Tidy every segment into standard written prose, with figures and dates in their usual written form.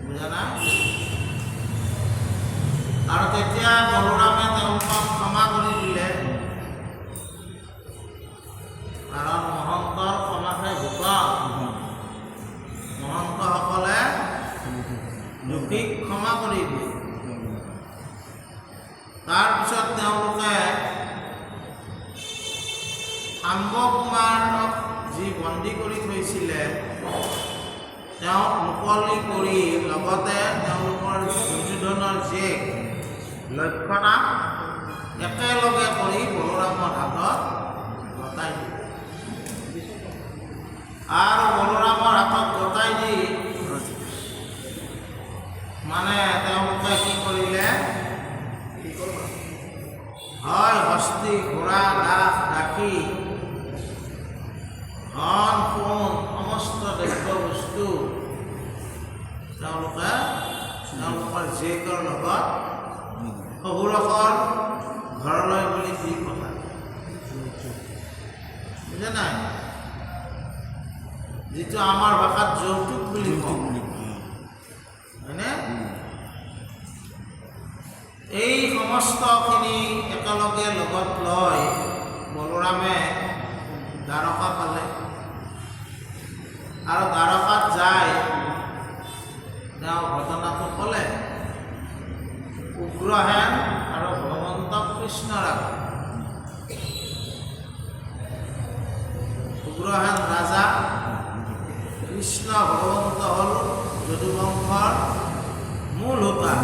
বুজা নাই। আৰু তেতিয়া বলোৰামে তেওঁলোকক ক্ষমা কৰি দিলে, কাৰণ মহন্তৰ ক্ষমাহে গোপন। মহন্তসকলে দোষীক ক্ষমা কৰি দিয়ে। তাৰপিছত তেওঁলোকে শাম্বকুমাৰক যি বন্দী কৰি থৈছিলে তেওঁক মুকলি কৰি লগতে তেওঁলোকৰ দুৰ্যোধনৰ জীয়েক লক্ষণা একেলগে কৰি বলোৰামৰ হাতত গতাই দিলে। আৰু বলোৰামৰ হাতত গতাই দি মানে তেওঁলোকে কি কৰিলে, হয় হস্তি ঘোঁৰা দাস দাসী ধন সোণ সমস্ত দ্ৰব্য বস্তু তেওঁলোকে তেওঁলোকৰ জীয়েকৰ লগত শহুৰকৰ ঘৰলৈ বুলি দি পঠালে। বুজা নাই, যিটো আমাৰ ভাষাত যৌতুক বুলি কওঁ, হয়নে? এই সমস্তখিনি একেলগে লগত লৈ বলোৰামে দ্বাৰকা পালে। আৰু দ্বাৰকাত যায় তেওঁ ঘটনাটো ক'লে উগ্ৰসেন আৰু ভগৱন্ত কৃষ্ণৰ আগত। উগ্ৰসেন ৰাজা, কৃষ্ণ ভগৱন্ত হ'ল যদুবংশৰ মূল হোতা।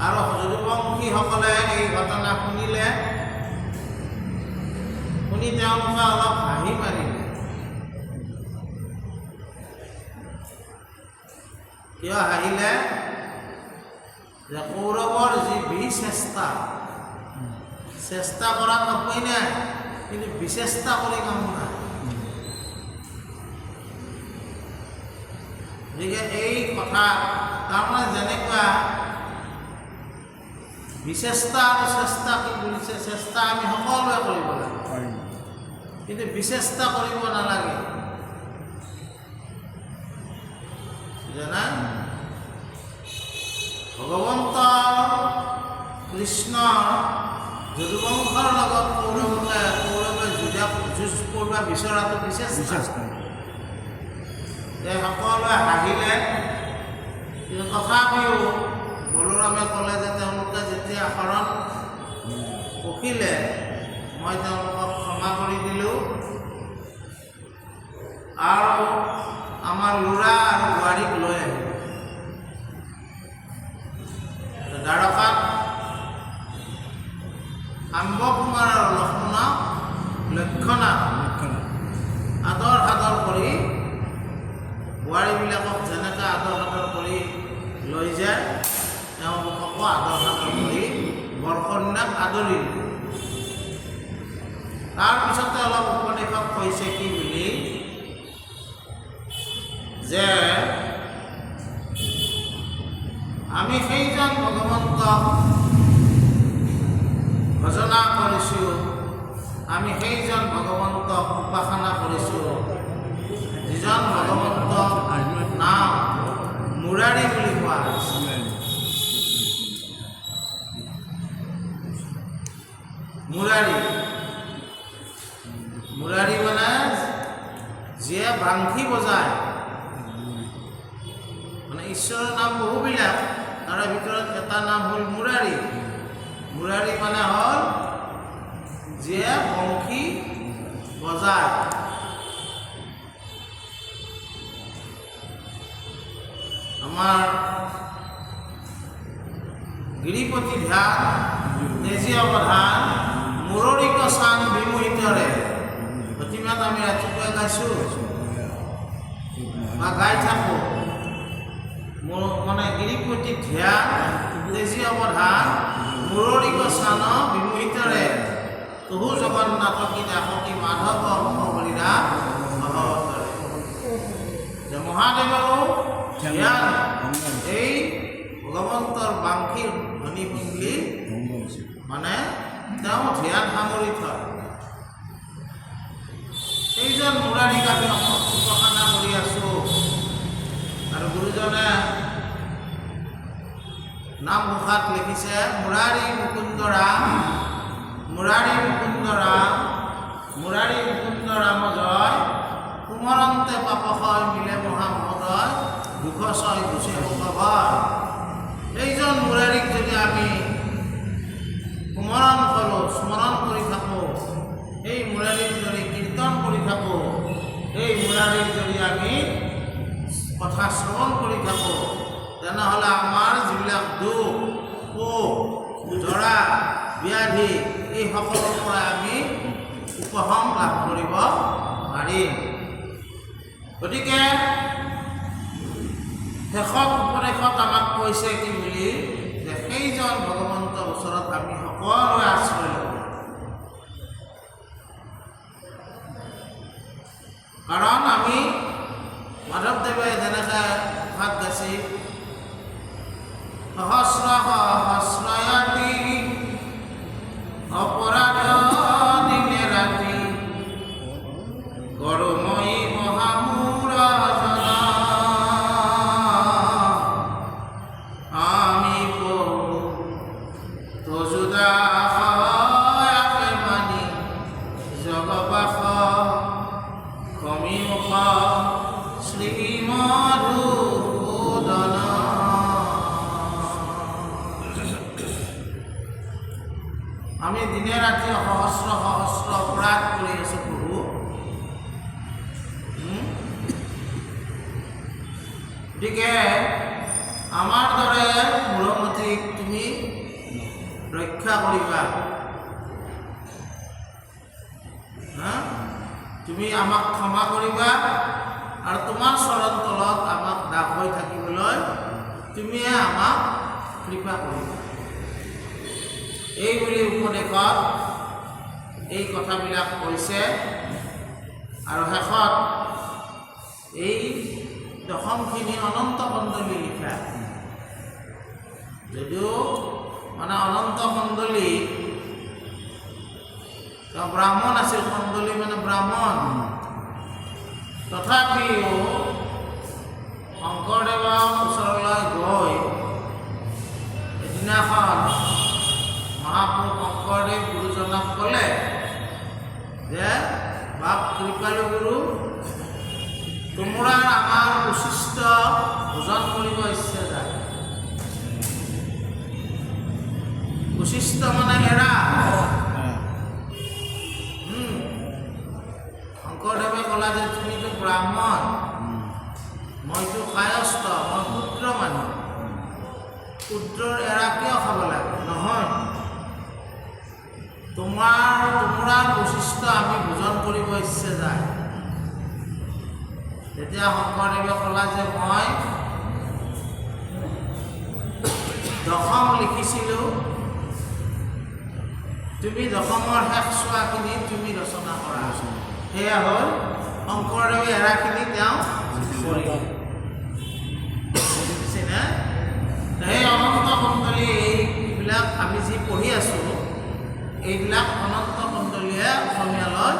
আৰু যদুবংশীসকলে এই ঘটনা শুনিলে, শুনি তেওঁলোকে অলপ হাঁহি মাৰিলে। কিয় হাঁহিলে? যে কৌৰৱৰ যি চেষ্টা কৰাত নকয় নাই, কিন্তু বিচেষ্টা কৰি কাম নাই। গতিকে এই কথা তাৰমানে যেনেকুৱা বিচেষ্টা আৰু চেষ্টা কি বুলিছে, চেষ্টা আমি সকলোৱে কৰিব লাগে, কিন্তু বিচেষ্টা কৰিব নালাগে। জানা, ভগৱন্ত কৃষ্ণ যদুবংশৰ লগত কৌৰৱে যুঁজ কৰিব বিচৰাটো বিচেষ্টা। সকলোৱে হাঁহিলে, কিন্তু তথাপিও বলোৰামে ক'লে যে তেওঁলোকে যেতিয়া শৰণ পকিলে মই তেওঁলোকক ক্ষমা কৰি দিলোঁ, আৰু আমাৰ ল'ৰা আৰু বোৱাৰীক লৈ আহিলোঁ। দ্বাৰকাত শাম্বকুমাৰ আৰু লক্ষণা আদৰ সাদৰ কৰি বোৱাৰীবিলাকক যেনেকৈ আদৰ সাদৰ কৰি লৈ যায়, তেওঁলোককো আদৰ সাদৰ কৰি বৰকন্যাক আদৰিলে। তাৰপিছতে অলপ উপদেশক কৈছে কি বুলি, যে আমি সেইজন ভগৱন্তক ভজনা কৰিছোঁ, আমি সেইজন ভগৱন্তক উপাসনা কৰিছোঁ, যিজন ভগৱন্তক নাম মুৰাৰী বুলি কোৱা হৈছে। মুৰাৰী মানে যিয়ে বাংশী বজায়, মানে ঈশ্বৰৰ নাম বহুবিলাক, তাৰে ভিতৰত এটা নাম হ'ল মুৰাৰী। মুৰাৰী মানে হ'ল যিয়ে বংশী বজায়। আমাৰ গিৰিপতি ধ্যান তেজী অৱধান মুৰলীক চান বিমোহিতৰে প্ৰতিমাত আমি ৰাতিপুৱা গাইছোঁ বা গাই থাকোঁ। মানে গিৰিপতি ধ্যান তেজী অৱধান মুৰলীক চান বিমোহিতৰে তহু জগন্নাথ কি দাসী মাধৱ হৰিৰা ভগৱতৰে। যে মহাদেৱৰো ধ্যান এই ভগৱন্তৰ বাংশীৰ ধ্বনি শুনিলি মানে তেওঁ ধ্যান সামৰি থয়। সেইজন মুৰাৰীক আমি উপাসনা কৰি আছোঁ। আৰু মহাপুৰুষাত লিখিছে মুৰাৰী মুকুন্দ ৰাম মুৰাৰী মুকুন্দ ৰাম মুৰাৰী মুকুন্দ ৰাম জয় কুমৰন্তে পাপশয় মিলে মহামহোদয় দুখশয় গুচে ভয়। এইজন মুৰাৰীক যদি আমি স্মৰণ কৰোঁ স্মৰণ কৰি থাকোঁ এই মুৰাৰীৰ যদি কীৰ্তন কৰি থাকোঁ এই মুৰাৰীৰ যদি আমি কথা শ্ৰৱণ কৰি থাকোঁ তেনেহ'লে আমাৰ যিবিলাক দুখ শোক জৰা ব্যাধি এই সকলোৰ পৰা আমি উপশম লাভ কৰিব পাৰিম। গতিকে শেষত উপদেশত আমাক কৈছে কি বুলি যে সেইজন ভগৱন্তৰ ওচৰত আমি সকলোৱে আশ্ৰয় ল'ব। কাৰণ আমি মাধৱদেৱে যেনেকৈ ভাত গাইছে সহস্ৰ সহস্ৰয়তি অপৰাধ দিনে ৰাতি গৰময়ী মহামূৰ আমি তজুদা মানি জগবাস কমিমুখ শ্ৰীমধুসূদন। আমি দিনে ৰাতি সহস্ৰ সহস্ৰ অপৰাধ কৰি আছোঁ প্ৰভু। গতিকে আমাৰ দৰে মূঢ়মতীক তুমি ৰক্ষা কৰিবা। তুমি আমাক ক্ষমা কৰিবা আৰু তোমাৰ চৰণ তলত আমাক দাস হৈ থাকিবলৈ তুমিয়ে আমাক কৃপা কৰিবা। এই বুলি উপদেশত এই কথাবিলাক কৈছে আৰু শেষত এই দশমখিনি অনন্ত কন্দলী লিখা। যদিও মানে অনন্ত কন্দলী ব্ৰাহ্মণ আছিল, কন্দলী মানে ব্ৰাহ্মণ, তথাপিও শংকৰদেৱৰ ওচৰলৈ গৈ এদিনাখন মহাপুৰুষ শংকৰদেৱ গুৰুজনক ক'লে যে বাপ কৃপালু গুৰু তোমোৰাৰ আমাৰ উচিষ্ট ভোজন কৰিব ইচ্ছা যায়। উচিষ্ট মানে এৰা। শংকৰদেৱে ক'লা যে তুমিতো ব্ৰাহ্মণ, মইতো কায়স্থ, মই ক্ষুদ্ৰ মানুহ, ক্ষুদ্ৰৰ এৰা কিয় খাব লাগে? নহয়, তোমোৰাৰ বৈশিষ্ট্য আমি ভোজন কৰিব ইচ্ছা যায়। তেতিয়া শংকৰদেৱে ক'লা যে মই দশম লিখিছিলোঁ, তুমি দশমৰ শেষ চোৱাখিনি তুমি ৰচনা কৰা। সেয়া হ'ল শংকৰদেৱে এৰাখিনি তেওঁ কৰিলে। বুজিছেনে? সেই অনন্ত কন্দলী এইবিলাক আমি যি পঢ়ি আছোঁ এইবিলাক অনন্ত কন্দলীয়ে অসমীয়ালৈ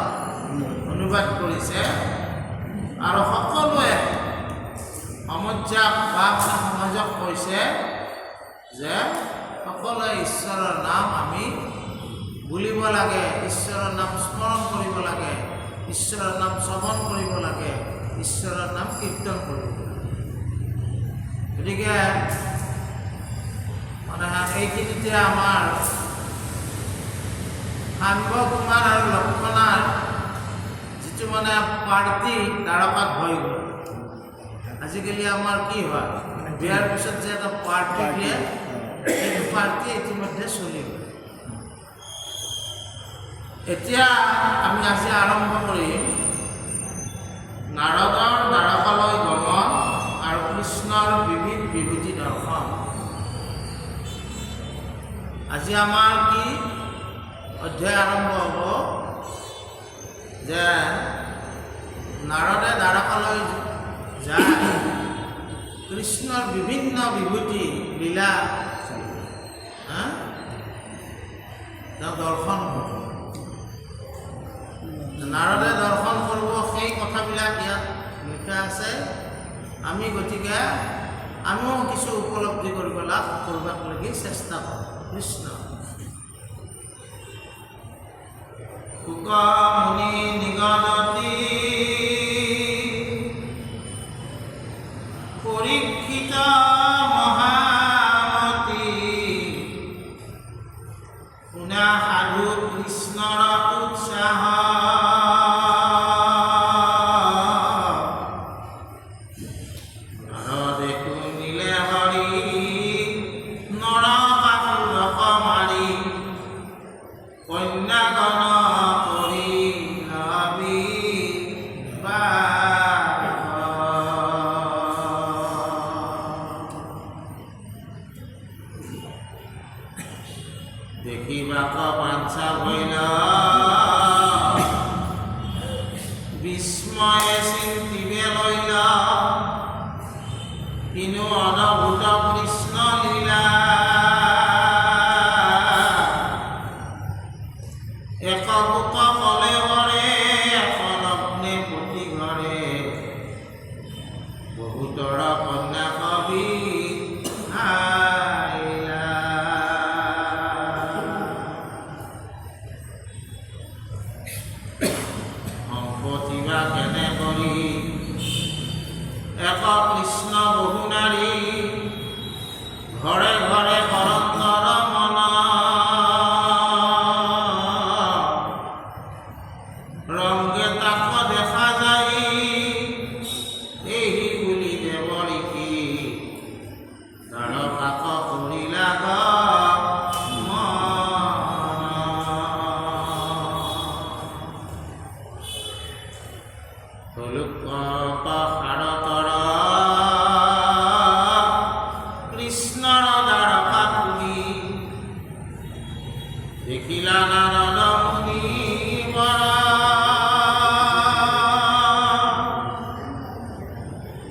অনুবাদ কৰিছে আৰু সকলোৱে সমজ্যাক বা সমাজক কৈছে যে সকলোৱে ঈশ্বৰৰ নাম আমি বুলিব লাগে, ঈশ্বৰৰ নাম স্মৰণ কৰিব লাগে, ঈশ্বৰৰ নাম শ্ৰৱণ কৰিব লাগে, ঈশ্বৰৰ নাম কীৰ্তন কৰিব লাগে। গতিকে মানে এইখিনিতে আমাৰ সাম্ব কুমাৰ আৰু লক্ষ্মণৰ যিটো মানে পাৰ্টি দ্বাৰকাত হৈ গ'ল। আজিকালি আমাৰ কি হয়, বিয়াৰ পিছত যে এটা পাৰ্টি দিয়ে, সেইটো পাৰ্টি ইতিমধ্যে চলি গ'ল। এতিয়া আমি আজি আৰম্ভ কৰিম নাৰদৰ দ্বাৰকালৈ গমন আৰু কৃষ্ণৰ বিবিধ বিভূতি দৰ্শন। আজি আমাৰ কি অধ্যায় আৰম্ভ হ'ব যে নাৰদে দ্বাৰকালৈ যায় কৃষ্ণৰ বিভিন্ন বিভূতি লীলা তেওঁ দৰ্শন কৰিব। নাৰদে দৰ্শন কৰিব, সেই কথাবিলাক ইয়াত লিখা আছে। আমি গতিকে আমিও কিছু উপলব্ধি করবাক লাগি চেষ্টা কৰোঁ। কৃষ্ণ কুকমুনি নিগদতি পৰীক্ষিত মহামতি শুনা সাধু কৃষ্ণৰ উৎসাহ দেখো নীলে হৰি নৰকাসুৰক মাৰি কন্যাগণ কৰি লবি দেখিবাক বাঞ্ছা ভৈল বিস্ময়ে চিন্তিবে লইল কিনো অদ্ভুত কৃষ্ণ লীলা এক বুক কলে বৰে লগ্নে প্ৰতি ঘৰে বহুতৰ কন্যা কবি আইলা সম্পতিবা কেনে কৰি এক কৃষ্ণ বহু নাৰী ঘৰে ঘৰে কৰন্দৰ মন ৰংগে তাক দেখা যায় এই বুলি দেৱৰীকি দ্বাৰকাক কৰিলা কৃষ্ণৰ দ্বাৰকা তুমি দেখিলা নাৰদ মুনি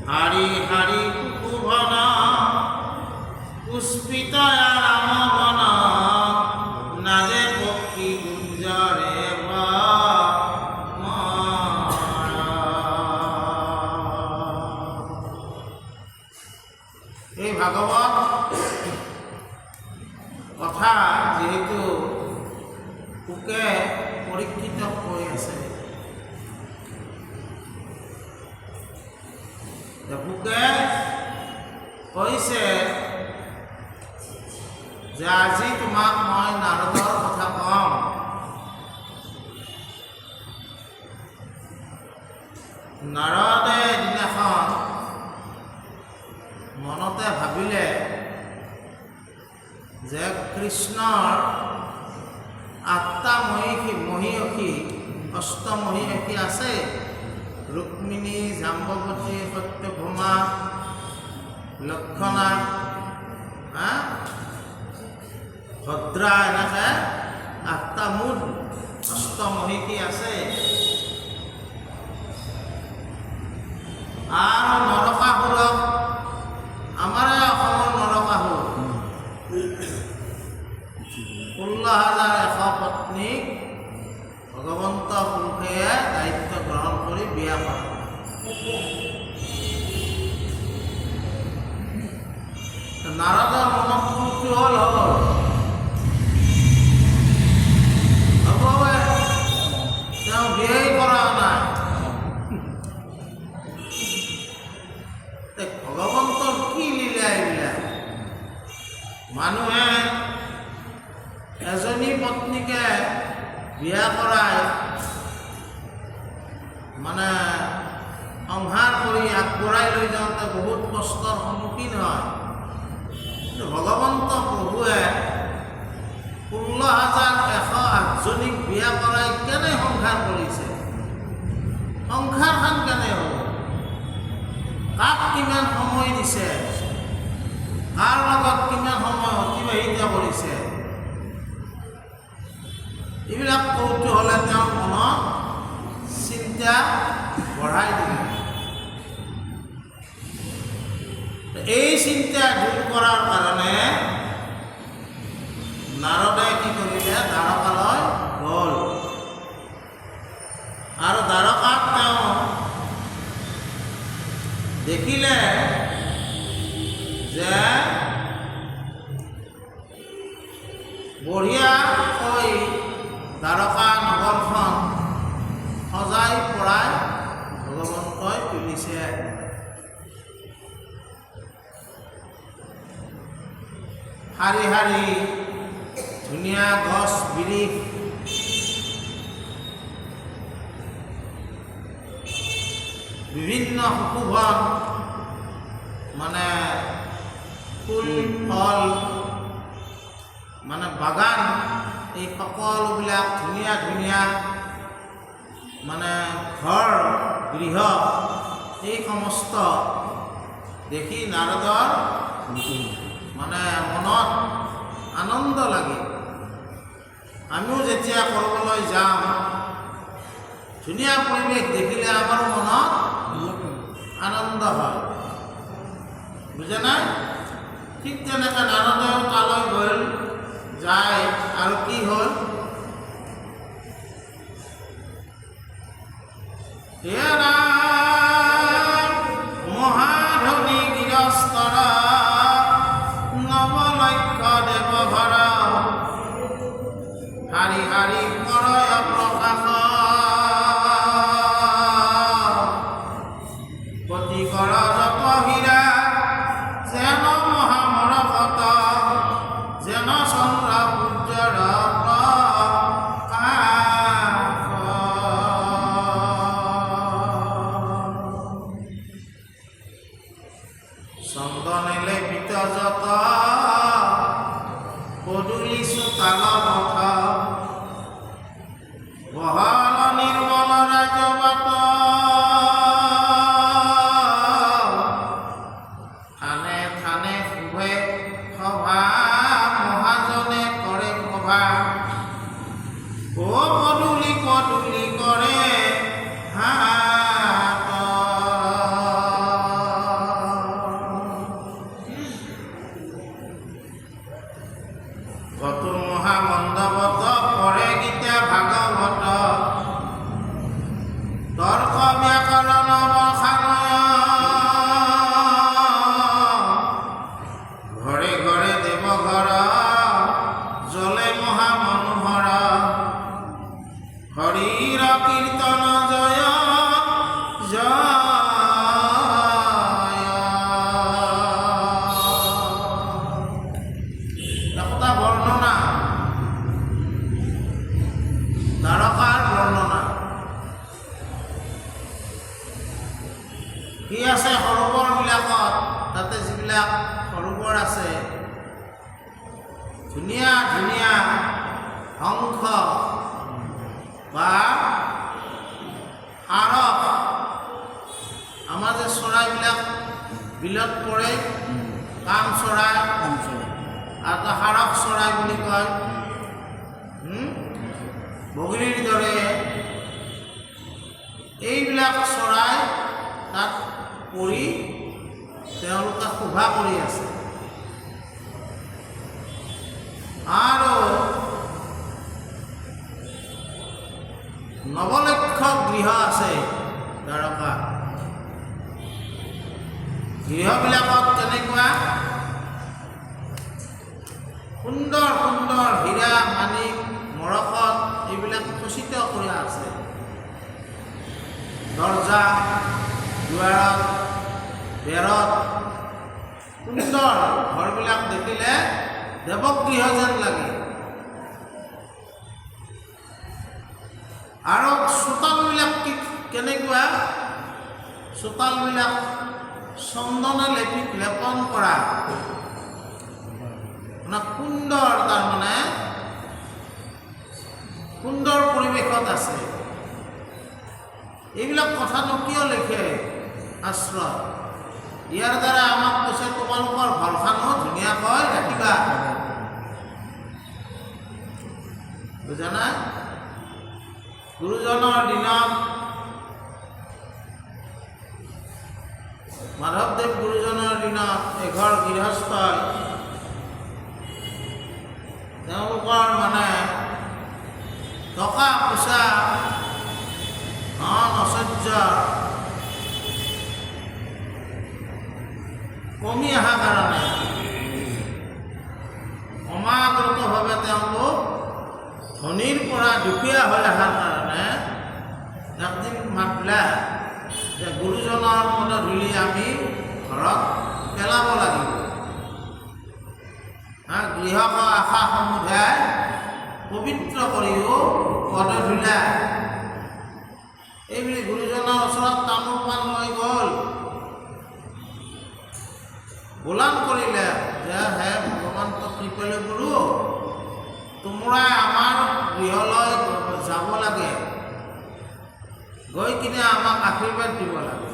হাৰি হাৰি কুকুভন পুষ্পিত ৰাম বন নাজে পক্ষী গুঞ্জৰে এই ভাগৱত কথা যেহেতু পোকে পৰীক্ষিত কৈ আছে, পোকে কৈছে যে আজি তোমাক মই নাৰদৰ কথা কম। নাৰদে এদিনাখন মনতে ভাবিলে যে কৃষ্ণৰ আঠটা মহীয়সী অষ্টমহীয়সী আছে, ৰুক্মিণী, জাম্বৱতী, সত্যভামা, লক্ষণা, ভদ্ৰা, এনেকৈ আঠটা মুঠ অষ্টমহীয়সী আছে। আৰু নৰকাসুৰক আমাৰে অসমৰ নৰকাসুৰ 16,100 পত্নীক ভগৱন্ত পুৰুষে দায়িত্ব গ্ৰহণ কৰি বিয়া কৰে। নাৰদৰ মনত কৌতূহল হ'ল, তেওঁ বিয়াই কৰা নাই, ভগৱন্তৰ কি লীলা এইবিলাক। মানুহে এজনী পত্নীকে বিয়া কৰাই মানে সংহাৰ কৰি আগবঢ়াই লৈ যাওঁতে বহুত কষ্টৰ সন্মুখীন হয়। কিন্তু ভগৱন্ত প্ৰভুৱে 16,108জনীক বিয়া কৰাই কেনে সংসাৰ কৰিছে, সংসাৰখন কেনে হ'ব, কাক কিমান সময় দিছে, কাৰ লগত কিমান সময় অতিবাহিত কৰিছে, এইবিলাক কৌতূহলে তেওঁৰ মনত চিন্তা বঢ়াই দিলে। এই চিন্তা দূৰ কৰাৰ কাৰণে নাৰদে কি কৰিলে, দ্বাৰকালৈ গ'ল। আৰু দ্বাৰকাত তেওঁ দেখিলে যে বঢ়িয়াকৈ দ্বাৰকা নগৰখন সজাই পৰাই ভগৱন্তই তুলিছে। শাৰী শাৰী ধুনীয়া গছ বিৰিখ, বিভিন্ন সুশোভন মানে ফুল ফল মানে বাগান, এই সকলোবিলাক ধুনীয়া ধুনীয়া মানে ঘৰ গৃহ, এই সমস্ত দেখি নাৰদৰ মানে মনত আনন্দ লাগে। আমিও যেতিয়া কৰিবলৈ যাম, ধুনীয়া পৰিৱেশ দেখিলে আমাৰো মনত আনন্দ হয়, বুজে নাই? ঠিক তেনেকৈ নাৰদেও তালৈ গ'ল, যায় আৰু কি হ'ল, মহাধনী গৃহস্থৰ নৱলক্ষ দেৱঘৰ, শাৰী শাৰী কৰয় প্ৰকাশ, পতি কৰ যত হীৰা, যেন মহামৰকত, যেন চন্দ্ৰ সূৰ্যৰ চন্দনে লেপিত যত, পদূলি চোতাল পথ, বহল নিৰ্মল ৰাজবাট, থানে থানে শুভে সভা, মহাজনে কৰে সভা, ও পদূলি পদূলি কৰে হাত, কত মহামণ্ডপত পৰে গীতা ভাগৱত, তৰ্ক ব্যাকৰণ বখানয়, ঘৰে ঘৰে দেৱঘৰ, জলে মহামনোহৰ, হৰিৰ কীৰ্তন জয় জয়। একোটা বৰ্ণনা, দ্বাৰকাৰ বৰ্ণনা কি আছে সৰোবৰবিলাকত, তাতে যিবিলাক সৰোবৰ আছে, ধুনীয়া ধুনীয়া শংখ বা সাৰস, আমাৰ যে চৰাইবিলাক বিলত পৰে, কাম চৰাই আৰু সাৰস চৰাই বুলি কয়, বগলীৰ দৰে এইবিলাক চৰাই তাত পৰি তেওঁলোকে শোভা কৰি আছে। আৰু নৱলক্ষ গৃহ আছে দ্বাৰকা, গৃহবিলাকত তেনেকুৱা সুন্দৰ সুন্দৰ হীৰা মাণিক মৰকত এইবিলাক খচিত কৰি আছে। দৰ্জা দুৱাৰত বেৰত সুন্দৰ ঘৰবিলাক দেখিলে দেৱগৃহ যেন লাগে। আৰু চোতালবিলাক কেনেকুৱা, চোতালবিলাক চন্দনে লেপন কৰা, সুন্দৰ, তাৰমানে সুন্দৰ পৰিৱেশত আছে। এইবিলাক কথানো কিয় লিখে শাস্ত্ৰত? ইয়াৰ দ্বাৰা আমাক কৈছে তোমালোকৰ ঘৰখনো ধুনীয়াকৈ ৰাখিবা, বুজা নাই? গুৰুজনৰ দিনত মাধৱদেৱ গুৰুজনৰ দিনত এঘৰ গৃহস্থই তেওঁলোকৰ মানে টকা পইচা ধন ঐশ্বৰ্য কমি অহাৰ কাৰণে ধনীৰ পৰা দুখীয়া হৈ অহাৰ কাৰণে একদিন মাতিলে যে গুৰুজনৰ পদধূলি আমি ঘৰত পেলাব লাগিব। গৃহক আশা সমুদায় পবিত্ৰ কৰিও পদধূলা এইবুলি গুৰুজনৰ ওচৰত তামোল পাণ লৈ গ'ল। গোলাম কৰিলে যে হে ভগৱান কৃপালু গুৰু, তোমৰাই আমাৰ গৃহলৈ যাব লাগে, গৈ কিনে আমাক আশীৰ্বাদ দিব লাগে।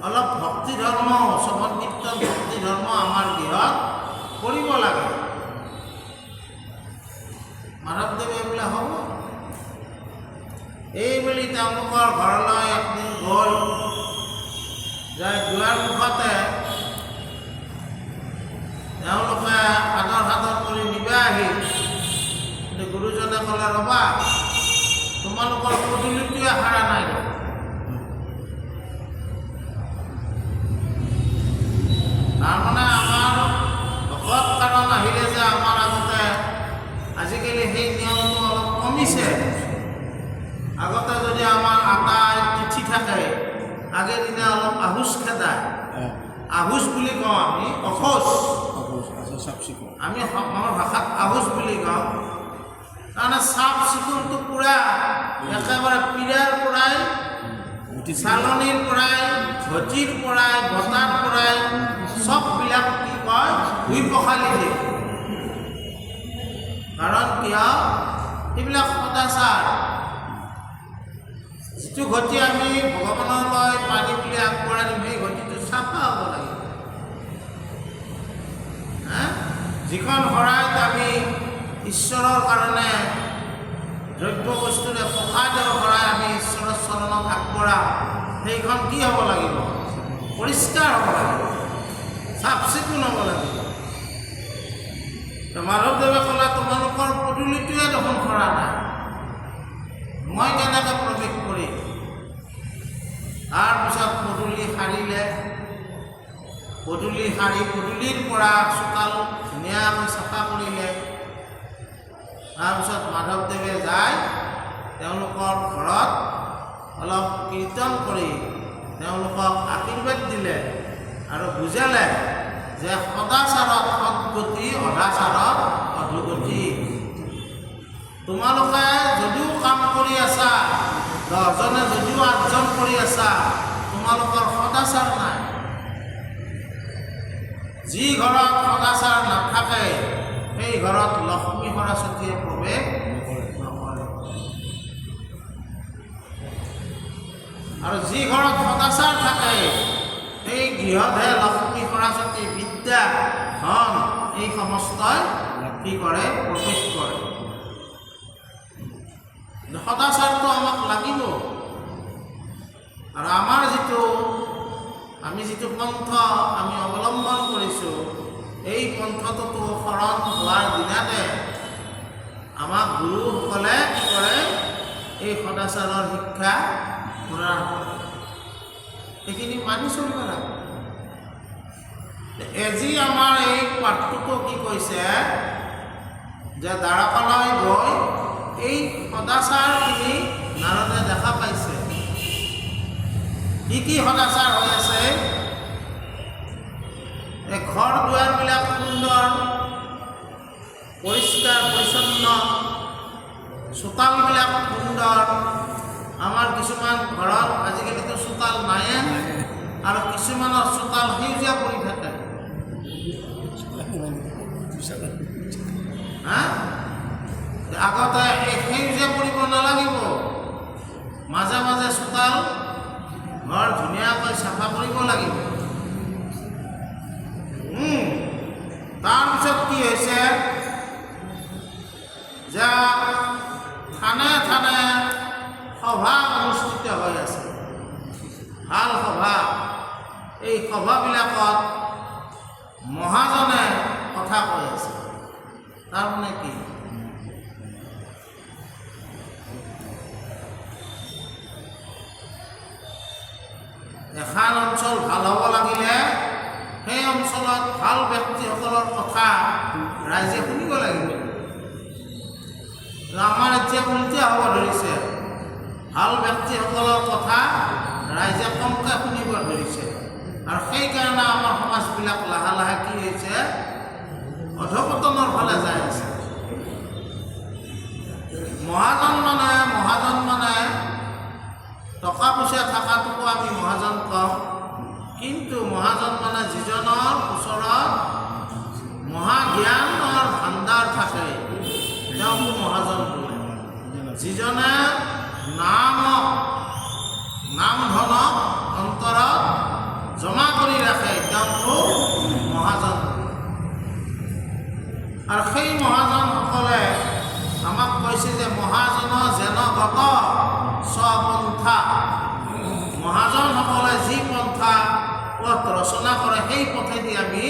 অলপ ভক্তি ধৰ্ম, শ্ৰৱণ কীৰ্তন ভক্তি ধৰ্ম আমাৰ গৃহত কৰিব লাগে। মাধৱদেৱে বোলে হ'ব। এইবুলি তেওঁলোকৰ ঘৰলৈ একদিন গ'ল। যাই দুৱাৰ মুখতে তেওঁলোকে আদৰ কৰি নিবা আহিল। কিন্তু গুৰুজনে ক'লে, ৰ'বা, তোমালোকৰ পদূলিটোৱে সাৰা নাই। তাৰমানে আমাৰ ভকত কাৰণ আহিলে যে আমাৰ আগতে আজিকালি সেই নিয়মটো অলপ কমিছে। আগতে যদি আমাৰ আটাই তিথি থাকে, আগৰ দিনা অলপ আহোচ খেদায়। আহোচ বুলি কওঁ আমি, অখোজ। আমি আমাৰ ভাষাত আহোচ বুলি কওঁ। তাৰমানে চাফ চিকুণটো পূৰা একেবাৰে পীৰাৰ পৰাই, চালনীৰ পৰাই, ঘটিৰ পৰাই, বটাৰ পৰাই চববিলাক কি কয় ধুই পখালি দিয়ে। কাৰণ কিয়? এইবিলাক সদাচাৰ। যিটো ঘটি আমি ভগৱানলৈ পানী বুলি আগবঢ়াই দিম, সেই ঘটিটো চাফা হ'ব লাগিব। যিখন শৰাইত আমি ঈশ্বৰৰ কাৰণে দ্ৰব্য বস্তুৰে প্ৰসাদৰ শৰাই আমি ঈশ্বৰৰ চৰণত আগবঢ়াওঁ, সেইখন কি হ'ব লাগিব? পৰিষ্কাৰ হ'ব লাগিব, চাফ চিকুণ হ'ব লাগিব। মাধৱদেৱে ক'লে, তোমালোকৰ পদূলিটোৱে দেখোন সৰা নাই, মই কেনেকৈ প্ৰৱেশ কৰিম? তাৰপিছত পদূলি সাৰিলে। পদূলি সাৰি পদূলিৰ পৰা চোতাল ধুনীয়াকৈ চাফা কৰিলে। তাৰপিছত মাধৱদেৱে যায় তেওঁলোকৰ ঘৰত অলপ কীৰ্তন কৰি তেওঁলোকক আশীৰ্বাদ দিলে আৰু বুজালে যে সদাচাৰত সদ্গতি, অদাচাৰত অধোগতি। তোমালোকে যদিও কাম কৰি আছা, 10জনে যদিও 8জন কৰি আছা, তোমালোকৰ সদাচাৰ নাই। যি ঘৰত সদাচাৰ নাথাকে সেই ঘৰত লক্ষ্মী সৰস্বতীয়ে প্ৰৱেশ নকৰে। আৰু যি ঘৰত সদাচাৰ থাকে সেই গৃহতহে লক্ষ্মী সৰস্বতী, বিদ্যা, ধন এই সমস্তই কি কৰে? প্ৰৱেশ কৰে। সদাচাৰটো আমাক লাগিব। আৰু আমাৰ আমি যিটো পন্থ আমি অৱলম্বন কৰিছোঁ, এই পন্থটোতো শৰণ হোৱাৰ দিনাতে আমাক গুৰুসকলে কি কৰে? এই সদাচাৰৰ শিক্ষা প্ৰদান কৰে। সেইখিনি মানি চলিব লাগে। আজি আমাৰ এই পাঠটোতো কি কৈছে যে দ্বাৰকালৈ গৈ এই সদাচাৰখিনি নাৰদে দেখা পাইছে। কি সদাচাৰ হৈ আছে? এই ঘৰ দুৱাৰবিলাক সুন্দৰ, পৰিষ্কাৰ পৰিচ্ছন্ন, চোতালবিলাক সুন্দৰ। আমাৰ কিছুমান ঘৰত আজিকালিতো চোতাল নায়ে, আৰু কিছুমানৰ চোতাল সেউজীয়া পৰি থাকে। আগতে এই সেউজীয়া কৰিব নালাগিব, মাজে মাজে চোতাল ঘৰ ধুনীয়াকৈ চাফা কৰিব লাগিব। তাৰপিছত কি হৈছে যে থানে থানে সভা অনুষ্ঠিত হৈ আছে, ভাল সভা। এই সভাবিলাকত মহাজনে কথা কৈ আছে। তাৰমানে কি? এখন অঞ্চল ভাল হ'ব লাগিলে সেই অঞ্চলত ভাল ব্যক্তিসকলৰ কথা ৰাইজে শুনিব লাগিব। আমাৰ এতিয়া উল্টা হ'ব ধৰিছে। ভাল ব্যক্তিসকলৰ কথা ৰাইজে কমকৈ শুনিব ধৰিছে আৰু সেইকাৰণে আমাৰ সমাজবিলাক লাহে লাহে কি হৈছে অধপতনৰ ফালে যাই আছে। মহাজন মানে টকা পইচা থকাটোকো আমি মহাজন কওঁ, কিন্তু মহাজন মানে যিজনৰ ওচৰত মহাজ্ঞানৰ ভাণ্ডাৰ থাকে তেওঁকো মহাজন বোলে। যিজনে নাম ধনক অন্তৰত জমা কৰি ৰাখে তেওঁকো মহাজন। আৰু সেই মহাজনসকলে আমাক কৈছে যে মহাজন যেন গত স্বপন্থা, মহাজনসকলে যি পন্থা পথ ৰচনা কৰে সেই পথেদি আমি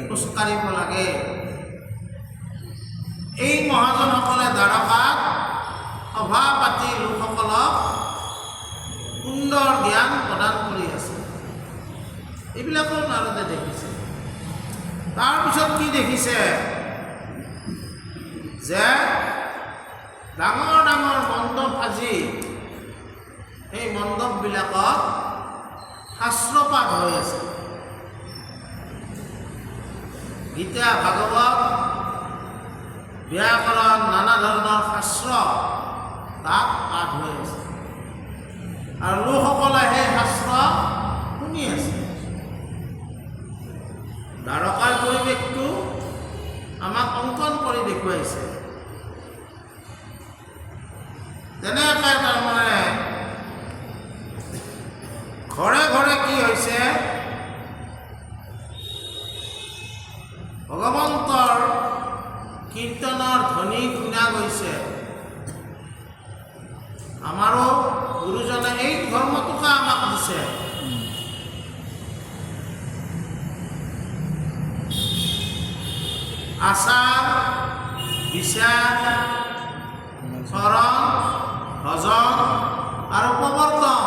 খোজকাঢ়িব লাগে। এই মহাজনসকলে দ্বাৰকাত সভা পাতি লোকসকলক সুন্দৰ জ্ঞান প্ৰদান কৰি আছে। এইবিলাকো নাৰদে দেখিছে। তাৰপিছত কি দেখিছে যে ডাঙৰ ডাঙৰ মণ্ডপ সাজি এই মণ্ডপবিলাকত শাস্ত্ৰপাঠ হৈ আছে। গীতা, ভাগৱত, ব্যাকৰণ, নানা ধৰণৰ শাস্ত্ৰ তাত পাঠ হৈ আছে আৰু লোকসকলে সেই শাস্ত্ৰ শুনি আছে। দ্বাৰকাৰ পৰিৱেশটো আমাক অংকন কৰি দেখুৱাইছে। তেনেকৈ তাৰমানে ঘৰে ঘৰে কি হৈছে ভগৱন্তৰ কীৰ্তনৰ ধ্বনি শুনা গৈছে। আমাৰো গুৰুজনে এই ধৰ্মটোকে আমাক দিছে। আচাৰ, বিচাৰ, শৰণ, ভজন আৰু প্ৰৱৰ্তন।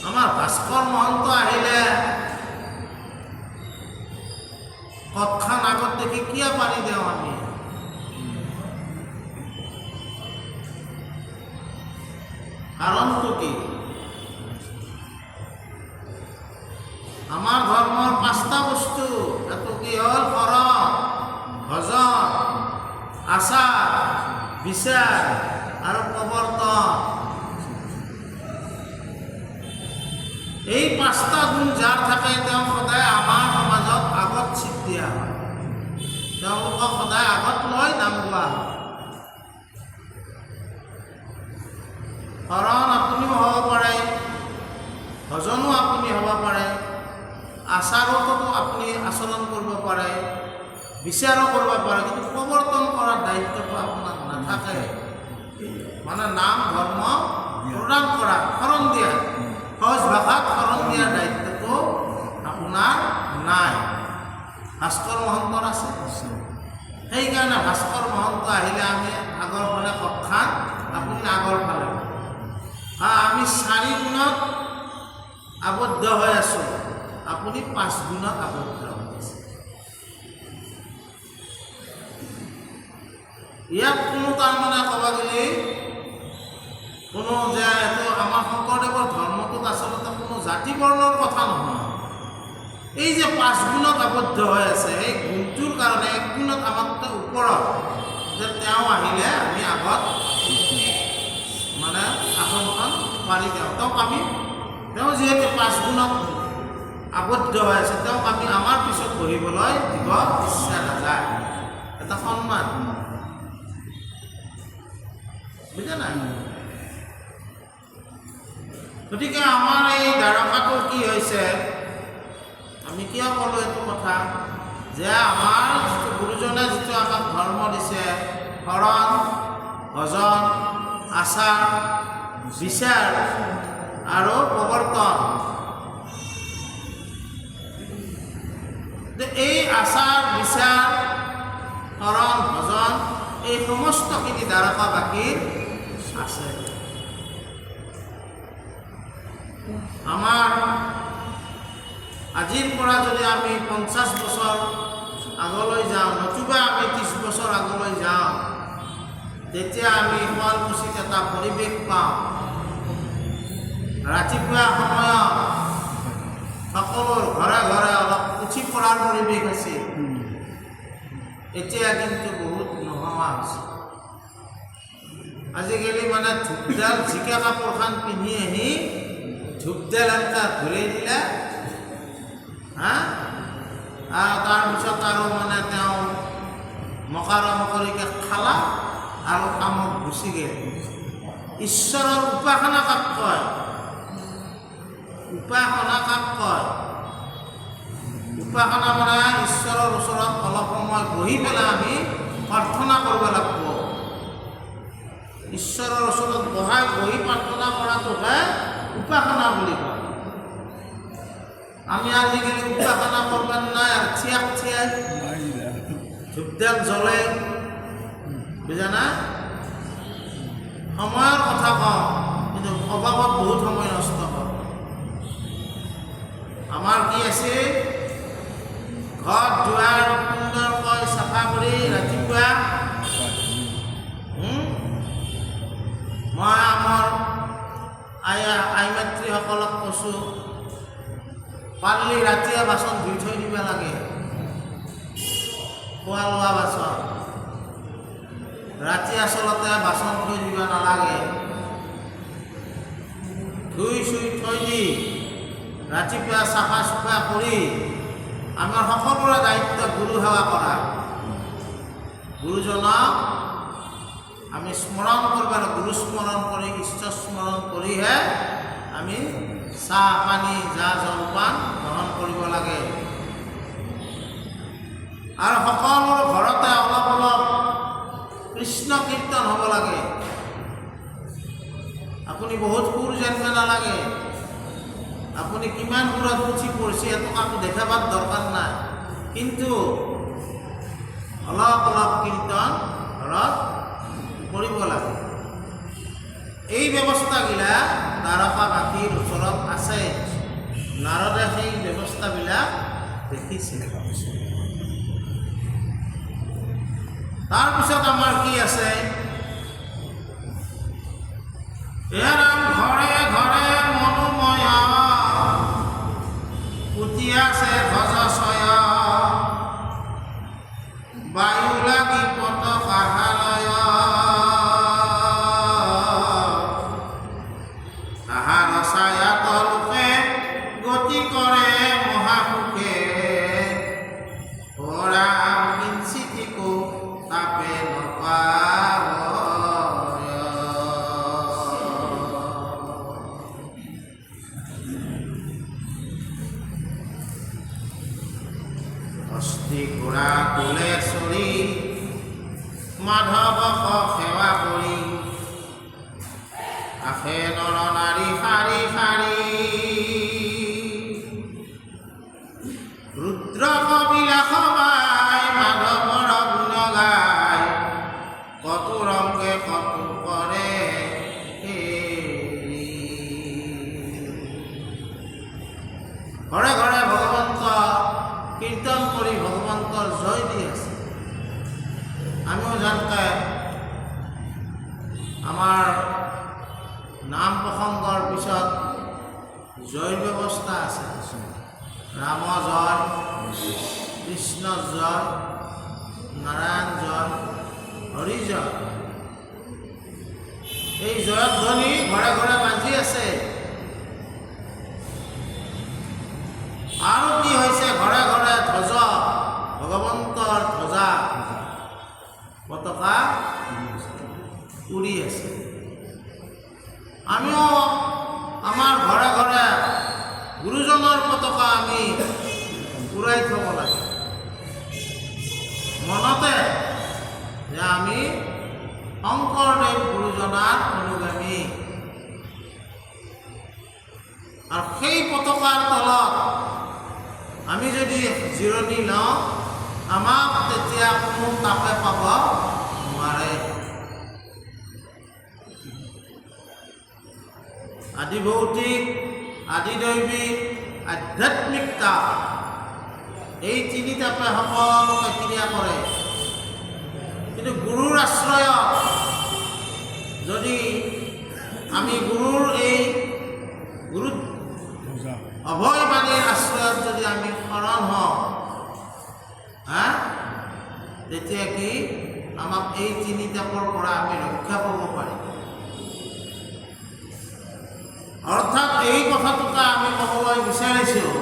আমাৰ ভাস্কৰ মহন্ত আহিলে কতখান আগত দেখি কিয় পাৰি দেওঁ আমি। কাৰণটো কি? আমাৰ ধৰ্মৰ 5টা বস্তু। এইটো কি হ'ল? শৰণ, ভজন, আচাৰ, বিচাৰ আৰু প্ৰৱৰ্তন। এই 5টা গুণ যাৰ থাকে তেওঁ সদায় আমাৰ সমাজত আগত চিট দিয়া হয়। তেওঁলোকক সদায় আগত লৈ নাম গোৱা হয়। শৰণ আপুনিও হ'ব পাৰে, ভজনো আপুনি হ'ব পাৰে, আচাৰতো আপুনি আচৰণ কৰিব পাৰে, বিচাৰো কৰিব পাৰে, কিন্তু প্ৰৱৰ্তন কৰাৰ দায়িত্বটো আপোনাৰ নাথাকে। মানে নাম ধৰ্ম প্ৰদান কৰা, শৰণ দিয়া, সহজ ভাষাত শৰণ দিয়াৰ দায়িত্বটো আপোনাৰ নাই। ভাস্কৰ মহন্তৰ আছে। সেইকাৰণে ভাস্কৰ মহন্ত আহিলে আমি আগৰ ফালে কতখান, আপুনি আগৰ ফালে। আমি 4 গুণত আবদ্ধ হৈ আছোঁ, আপুনি 5 গুণত আবদ্ধ হৈ আছে। ইয়াত কোনো তাৰমানে ক'ব গ'লে কোনো যে এইটো আমাৰ শংকৰদেৱৰ ধৰ্মটোত আচলতে কোনো জাতি বৰ্ণৰ কথা নহয়। এই যে 5 গুণত আবদ্ধ হৈ আছে, এই গুণটোৰ কাৰণে 1 গুণত আমাতকৈ ওপৰত যে তেওঁ আহিলে আমি আগত মানে আসনখন পাৰি দিওঁ। তেওঁ যিহেতু 5 গুণত আবদ্ধ হৈ আছে, তেওঁক আমি আমাৰ পিছত বহিবলৈ দিব ইচ্ছা নাযায়। এটা সন্মান, বুজা নাই? গতিকে আমাৰ এই দ্বাৰকাটো কি হৈছে, আমি কিয় ক'লোঁ এইটো কথা যে আমাৰ যিটো গুৰুজনে যিটো আমাক ধৰ্ম দিছে, শৰণ, ভজন, আচাৰ, বিচাৰ আৰু প্ৰৱৰ্তন, এই আচাৰ, বিচাৰ, শৰণ, ভজন এই সমস্তখিনি দ্বাৰকাবাসীৰ আছে। আমাৰ আজিৰ পৰা যদি আমি 50 বছৰ আগলৈ যাওঁ, নতুবা আমি 30 বছৰ আগলৈ যাওঁ, তেতিয়া আমি শুৱালকুছিত এটা পৰিৱেশ পাওঁ। ৰাতিপুৱা সময়ত সকলোৰ ঘৰে ঘৰে অলপ উঠি পৰাৰ পৰিৱেশ আছিল। এতিয়া কিন্তু বহুত নোহোৱা হৈছে। আজিকালি মানে ধূপডাল জিকা কাপোৰখন পিন্ধি আহি ধূপডাল এটা ঘূৰাই দিলে, আৰু তাৰপিছত আৰু মানে তেওঁ মকৰিকে খালা আৰু কামত গুচি গ'ল। ঈশ্বৰৰ উপাসনা কাক কয়? উপাসনা কাক কয়? উপাসনা মানে ঈশ্বৰৰ ওচৰত অলপ সময় বহি পেলাই আমি প্ৰাৰ্থনা কৰিব লাগিব। ঈশ্বৰৰ ওচৰত বহি প্ৰাৰ্থনা কৰাটোহে উপাসনা বুলি কয়। আমি আজিকালি উপাসনা কৰবাৰ নাই, আৰু থিয়াই ধূপডাল জ্বলে, বুজা না? সময়ৰ কথা কওঁ, কিন্তু অভাৱত বহুত সময় নষ্ট হয়। আমাৰ কি আছে, ঘৰ দুৱাৰ সুন্দৰকৈ চাফা কৰি ৰাতিপুৱা মই আমাৰ আই মাতৃসকলক কৈছোঁ, পাৰিলে ৰাতিয়ে বাচন ধুই থৈ দিব লাগে। খোৱা লোৱা বাচন ৰাতি আচলতে বাচন থৈ দিব নালাগে। ধুই চুই থৈ দি ৰাতিপুৱা চাফা চুফা কৰি আমাৰ সকলোৰে দায়িত্ব গুৰু সেৱা কৰা। গুৰুজনক আমি স্মৰণ কৰিব লাগে। গুৰু স্মৰণ কৰি, ঈশ্বৰ স্মৰণ কৰিহে আমি চাহ পানী জা জলপান গ্ৰহণ কৰিব লাগে। আৰু সকলোৰে ঘৰতে অলপ অলপ কৃষ্ণ কীৰ্তন হ'ব লাগে। আপুনি বহুত সুৰ জানিব নালাগে, আপুনি কিমান সুৰত উঠি পৰিছে সেইটো কাকো দেখাবাৰ দৰকাৰ নাই, কিন্তু অলপ অলপ কীৰ্তন ঘৰত কৰিব লাগে। এই ব্যৱস্থাগিলা দ্বাৰকাবাসীৰ ওচৰত আছে। নাৰদে সেই ব্যৱস্থাবিলাক দেখিছে। তাৰপিছত আমাৰ কি আছে, এৰাম ঘৰে ঘৰে মনোময় পুতি আছে ধ্বজ ছয়, বায়ু লাগি পতকাহালয়, তাহাৰ ছায়াত লোকে গতি কৰে মহাসুখে, ৰাম কিঞ্চিতিকো তাপে নপায়। অস্থি ঘোঁৰা তোলে চৰি, মাধৱক সেৱা কৰি, আহে নৰ নাৰী শাৰী শাৰী, ৰুদ্ৰ কবিলাস বাই মাধৱৰ গুণ গায়, কতো ৰংগে কতো কৰে হেৰি। ঘৰে ঘৰে ভগৱন্ত কীৰ্তন কৰি ভগৱন্তৰ জয় দি আছে। আমিও যেনেকৈ আমাৰ নাম প্ৰসংগৰ পিছত জয়ৰ ব্যৱস্থা আছে। ৰাম জয়, কৃষ্ণ জয়, নাৰায়ণ জয়, হৰি জয়, এই জয়ধ্বনি ঘৰে ঘৰে বাজি আছে। আৰু কি হৈছে, ঘৰে ঘৰে ধ্বজ, ভগৱন্তৰ ধ্বজা পতাকা উৰি আছে। আমিও আমাৰ ঘৰে ঘৰে গুৰুজনৰ পতাকা আমি উৰাই থ'ব লাগে, মনতে যে আমি শংকৰদেৱ গুৰুজনাৰ অনুগামী। আৰু সেই পতাকাৰ তলত আমি যদি জিৰণি লওঁ, আমাক তেতিয়া কোনো তাপে পাব নোৱাৰে। আদি ভৌতিক, আদি দৈবিক, আধ্যাত্মিকতা এই তিনি তাপে সকলোকে ক্ৰিয়া কৰে। কিন্তু গুৰুৰ আশ্ৰয়ত যদি আমি গুৰুৰ এই গুৰু অভয় বাণীৰ আশ্ৰয়ত যদি আমি শৰণ হওঁ, তেতিয়া কি আমাক এই তিনি তাপৰ পৰা আমি ৰক্ষা পাব পাৰিম। অৰ্থাৎ এই কথাটোকে আমি ক'বলৈ বিচাৰিছোঁ,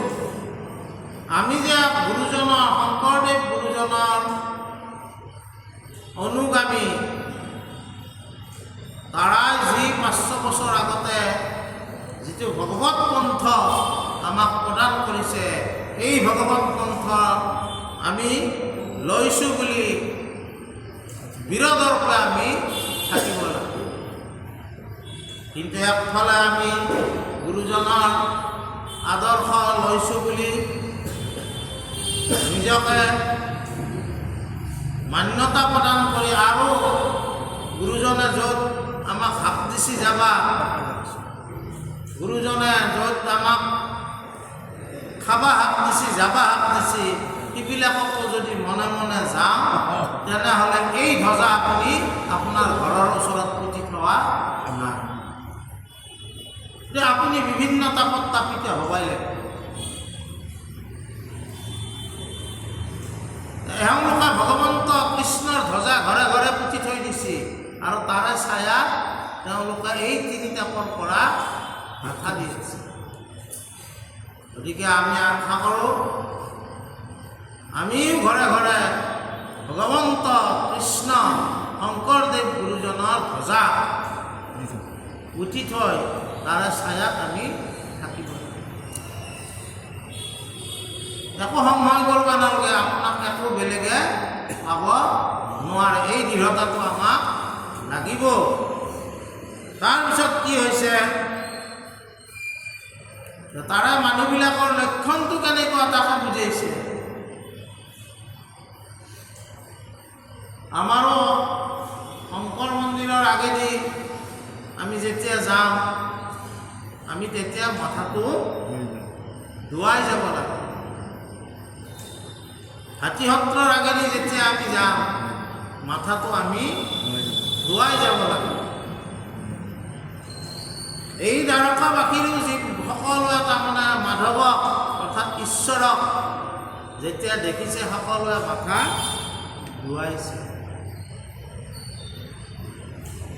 আমি যে গুৰুজনৰ শংকৰদেৱ গুৰুজনৰ অনুগামী, তাৰাই যি 500 বছৰ আগতে যিটো ভগৱত পন্থ আমাক প্ৰদান কৰিছে, এই ভগৱত পন্থ আমি লৈছোঁ বুলি বিৰোধৰপৰা আমি থাকিব লাগিব। কিন্তু একফালে আমি গুৰুজনৰ আদৰ্শ লৈছোঁ বুলি নিজকে মান্যতা প্ৰদান কৰি আৰু গুৰুজনে য'ত আমাক হাক দিছি যাবা, গুৰুজনে য'ত আমাক খাবা হাক দিছি, যাবা হাক দিছি, সেইবিলাককো যদি মনে মনে যাওঁ, তেনেহ'লে এই ধ্বজা আপুনি আপোনাৰ ঘৰৰ ওচৰত পুতি থোৱা নাই। যে আপুনি বিভিন্ন তাপত তাপিত হ'বাই লাগিব। এওঁলোকে ভগৱন্ত কৃষ্ণৰ ধ্বজা ঘৰে ঘৰে পুতি থৈ দিছে আৰু তাৰে ছায়া তেওঁলোকে এই তিনি তাপৰ পৰা ৰক্ষা দি আছে। গতিকে আমি আশা কৰোঁ, আমিও ঘৰে ঘৰে ভগৱন্ত কৃষ্ণ শংকৰদেৱ গুৰুজনৰ ধ্বজা পুতি থৈ তাৰে ছায়াত আমি থাকিব। একো সংশয় কৰিব নালাগে, আপোনাক একো বেলেগে পাব নোৱাৰে। এই দৃঢ়তাটো আমাক লাগিব। তাৰপিছত কি হৈছে, তাৰে মানুহবিলাকৰ লক্ষণটো কেনেকুৱা তাকে বুজাইছে। আমাৰো শংকৰ মন্দিৰৰ আগেদি আমি যেতিয়া যাওঁ, আমি তেতিয়া মাথাটো ধুৱাই যাব লাগে। হাতী সত্ৰৰ আগেদি যেতিয়া আমি যাওঁ, মাথাটো আমি ধুৱাই যাব লাগে। এই দ্বাৰকাবাসীৰো যি সকলোৱে তাৰমানে মাধৱক অৰ্থাৎ ঈশ্বৰক যেতিয়া দেখিছে, সকলোৱে মাথা ধুৱাইছে।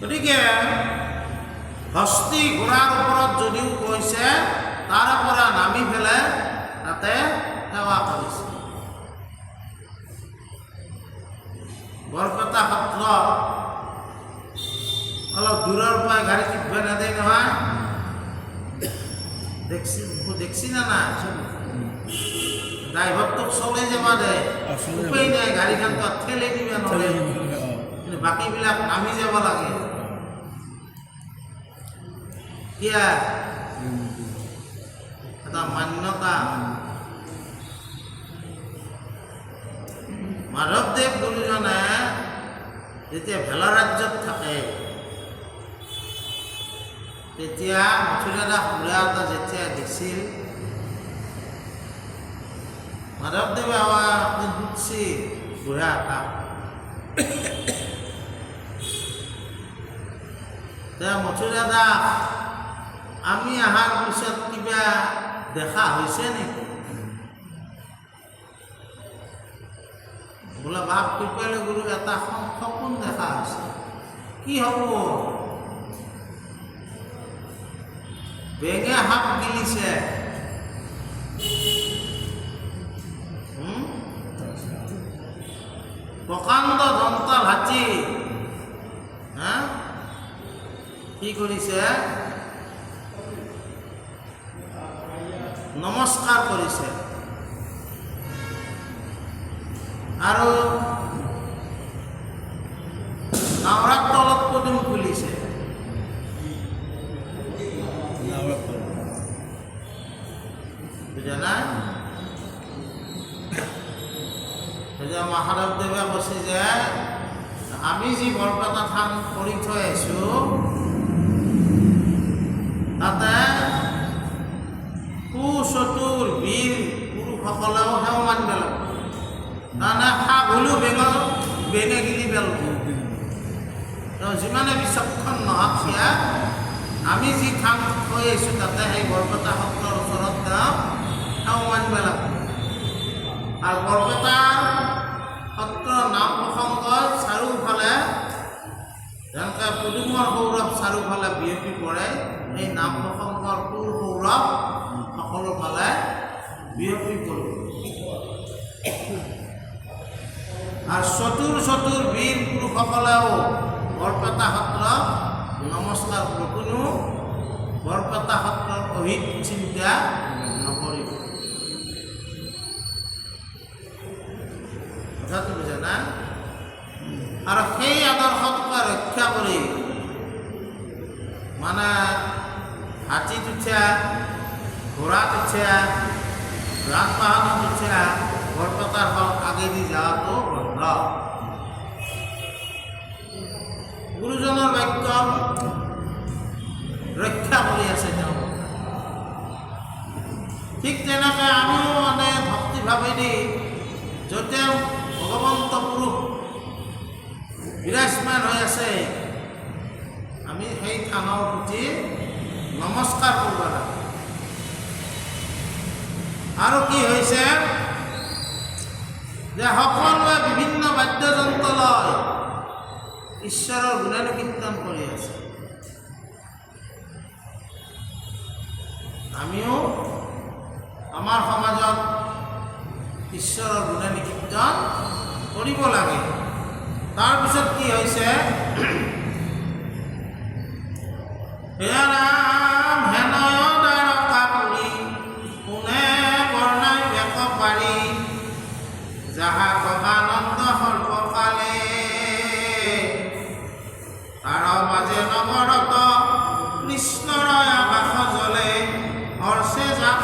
গতিকে হস্তি ঘোঁৰাৰ ওপৰত যদিও কৈছে, তাৰ পৰা নামি পেলাই তাতে সেৱা কৰিছে। বৰপেটা সত্ৰ অলপ দূৰৰ পৰা গাড়ী টিপব নেদেই নহয়, দেখছি না নাই? ড্ৰাইভাৰটোক চলাই যাবা দে, উপায় নাই, গাড়ীখন তাত ঠেলি দিবা নহ'লে, কিন্তু বাকীবিলাক নামি যাব লাগে। কিয়া এটা মান্যতা। মাধৱদেৱ গুৰুজনে যেতিয়া ভেলা ৰাজ্যত থাকে, তেতিয়া মথুৰাদা বুঢ়া এটা যেতিয়া দেখিছিল, মাধৱদেৱে আপুনি সুধছি বুঢ়া এটাক, মথুৰাদা আমি অহাৰ পিছত কিবা দেখা হৈছে নেকি? বোলে বাপ কৃপালে গুৰু এটা সপোন দেখা হৈছে। কি হ'ব? বেঙে সাপ গিলিছে, প্ৰকাণ্ড দন্তাল হাতী কি কৰিছে? নমস্কাৰ কৰিছে আৰু নাৱৰাৰ তলত পদুম ফুলিছে। বুজা নাই? মহাদেৱদেৱে কৈছে যে আমি যি বৰপেটা থান কৰি থৈ আহিছোঁ, তাতে সুচতুৰ বীৰ পুৰুষসকলেও সেৱা মানিব লাগিব। বেঙে গিলি পেলাব তেওঁ যিমানে বিচক্ষণ নহওক সেয়া আমি যি থান থৈ আহিছোঁ তাতে সেই বৰপেটা সত্ৰৰ ওচৰত তেওঁ মানিব লাগিব আৰু বৰপেটা সত্ৰৰ নাম প্ৰসংগৰ চাৰিওফালে যেনেকৈ পদুমৰ সৌৰভ চাৰিওফালে বিয়পি পৰে এই নাম প্ৰসংগৰ সুৰ সৌৰভ সকলো ফালে বিয়পি পৰিব আৰু চতুৰ বীৰ পুৰুষসকলেও বৰপেটা সত্ৰক নমস্কাৰ কৰিব কোনো বৰপেটা সত্ৰৰ অহিত চিন্তা নকৰিব কথাটো বুজা না আৰু সেই আদৰ্শটোকে ৰক্ষা কৰি মানে হাতীত উঠা ঘোঁৰাত উঠা যান বাহনত উঠা বৰপেটাৰ হক আগেদি যোৱাটো বন্ধ গুৰুজনৰ বাক্য ৰক্ষা কৰি আছে তেওঁ ঠিক তেনেকৈ আমিও মানে ভক্তিভাৱেদি য'তে ভগৱন্ত পুৰুষ বিৰাজমান হৈ আছে আমি সেই থানৰ প্ৰতি নমস্কাৰ কৰিব লাগে আৰু কি হৈছে যে সকলোৱে বিভিন্ন বাদ্যযন্ত্ৰ লৈ ঈশ্বৰৰ গুণানুকীৰ্তন কৰি আছে আমিও আমাৰ সমাজত ঈশ্বৰৰ গুণানুকীৰ্তন কৰিব লাগে তাৰপিছত কি হৈছে হে ৰাম হেনয় দ্বাৰকা পুৰী কোনে বৰ্ণাই বেক পাৰি যাহা কমানন্দ সৰ্বকালে তাৰ মাজে নগৰত কৃষ্ণৰ আকাশ জ্বলে হৰ্ষে যাক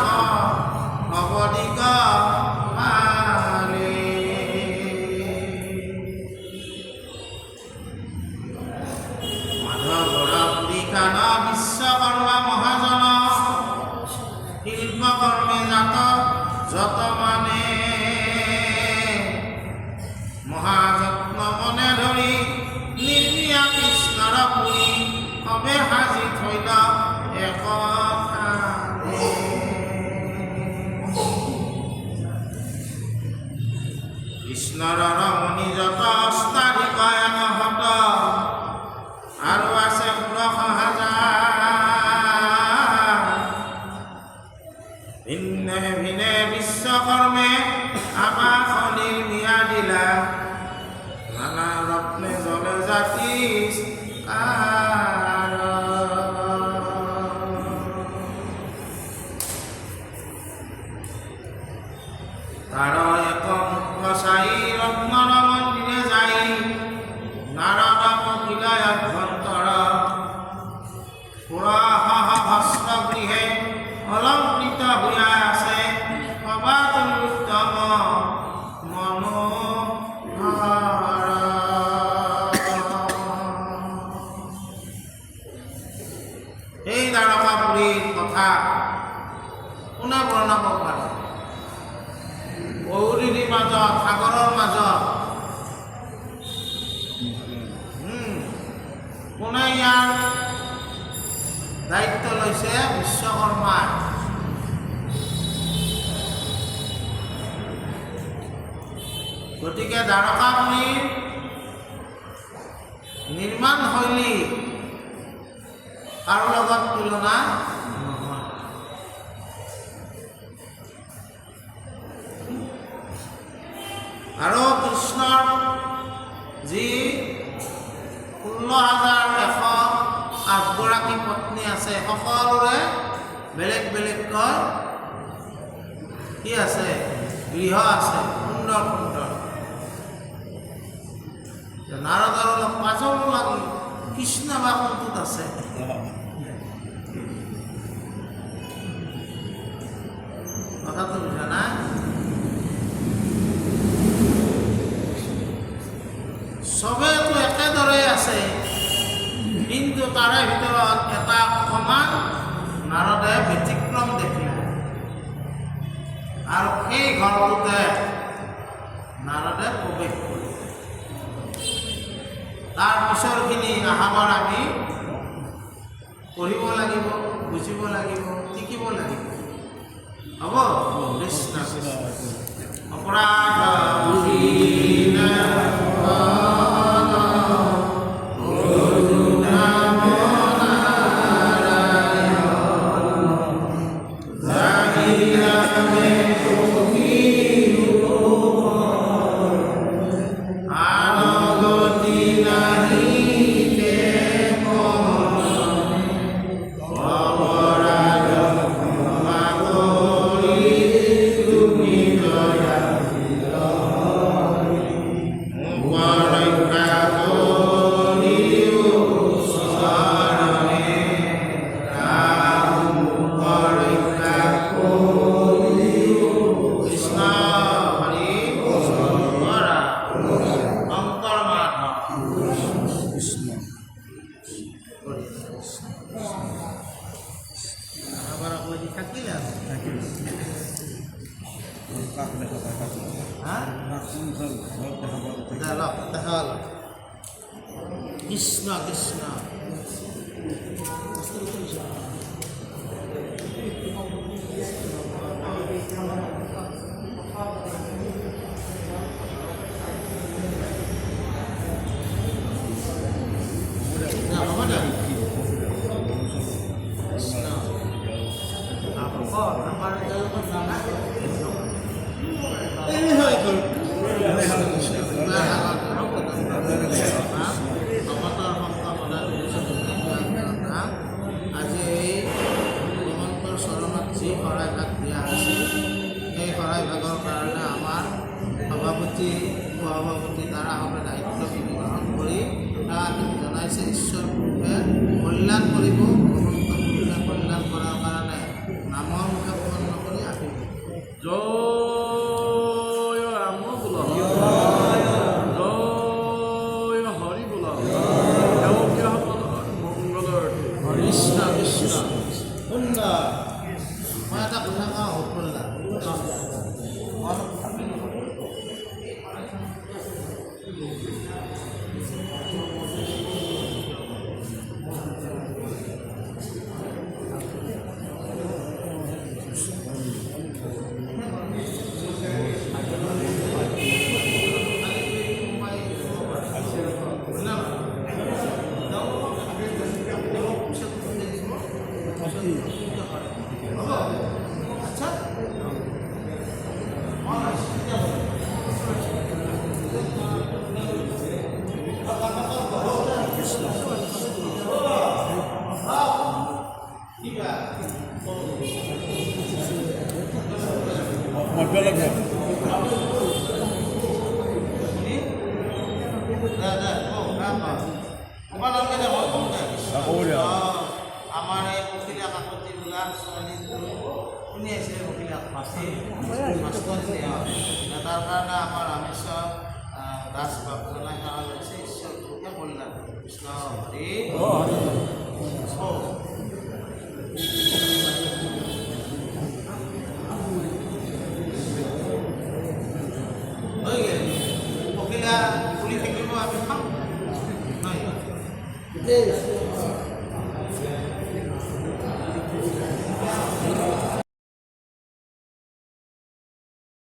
অৱদিগ মাৰে মাধৱৰ পুৰিকান বিশ্বকৰ্মা মহাজন শিল্পকৰ্মে জাত যত মানে মহাযত্ন মনে ধৰি নিৰ্মিয়া কৃষ্ণৰ পুৰী সবে সাজি থৈল এক কৃষ্ণৰ ৰমণী যত অষ্টাধিক এনহত আৰু আছে ১৬,০০০ ভিন্নে ভিনে বিশ্বকৰ্মে আকাশ নিৰ্মিয়া দিলা নানা ৰত্নে জলে জাতি তাৰ এক মুখ্য চাই ৰত্নৰ মন্দিৰে যাই নাৰদ পকিলাই অভ্যন্তৰ পুৰসহ ভস্ম গৃহে অলংকৃত হৈ আছে সবাতোৰ উত্তম মনোহৰ এই দ্বাৰকাপুৰীৰ কথা কোনে বৰ্ণাব পাৰে বহুদিনীৰ মাজত সাগৰৰ মাজত কোনে ইয়াৰ দায়িত্ব লৈছে বিশ্বকৰ্মাই গতিকে দ্বাৰকাপুৰীৰ নিৰ্মাণ শৈলী কাৰো লগত তুলনা নহয় আৰু কৃষ্ণৰ যি ১৬,১০৮গৰাকী পত্নী আছে সকলোৰে বেলেগ বেলেগকৈ কি আছে গৃহ আছে সুন্দৰ সুন্দৰ নাৰদৰ অলপ পাজল লাগি কৃষ্ণ বা কোনটোত আছে কথাটো বুজা না চবেতো একেদৰে আছে কিন্তু তাৰে ভিতৰত এটা অকণমান নাৰদে ব্যতিক্ৰম দেখিলে আৰু সেই ঘৰটোতে নাৰদে প্ৰৱেশ কৰিলে আগত আমি পঢ়িব লাগিব, বুজিব লাগিব, শিকিব লাগিব। হ'ব? কৃষ্ণ অপৰাধ কৃষ্ণ কৃষ্ণ আজি এই ভগৱন্তৰ চৰণত যি শৰাই ভাগ দিয়া আছিল, সেই শৰাই ভাগৰ কাৰণে আমাৰ সভাপতি উপসভাপতি দ্বাৰাসকলে দায়িত্বখিনি গ্ৰহণ কৰি তাহাঁতি জনাইছে ঈশ্বৰ পুৰুষে কল্যাণ কৰিব, ভগৱন্ত পুৰুষে কল্যাণ কৰাৰ কাৰণে নামৰ মুখে প্ৰসন্ন কৰি আহিব। জয় ৰাম বোল, জয় হৰি বোল, কৃষ্ণ কৃষ্ণ সুন্দৰ। মই এটা কথা কওঁ সুন্দৰ আমাৰ এই পখিলা কাকতি বোলা ছোৱালীটো শুনি আছে, পখিলা তাৰ কাৰণে আমাৰ ৰামেশ্বৰ দাস বাপজনাই সেৱা লৈছে। ঈশ্বৰ পুৰুষে কল্যাণ কৃষ্ণ হৰি পখিলা ফুলি থাকিব, আমি খাম নহয়।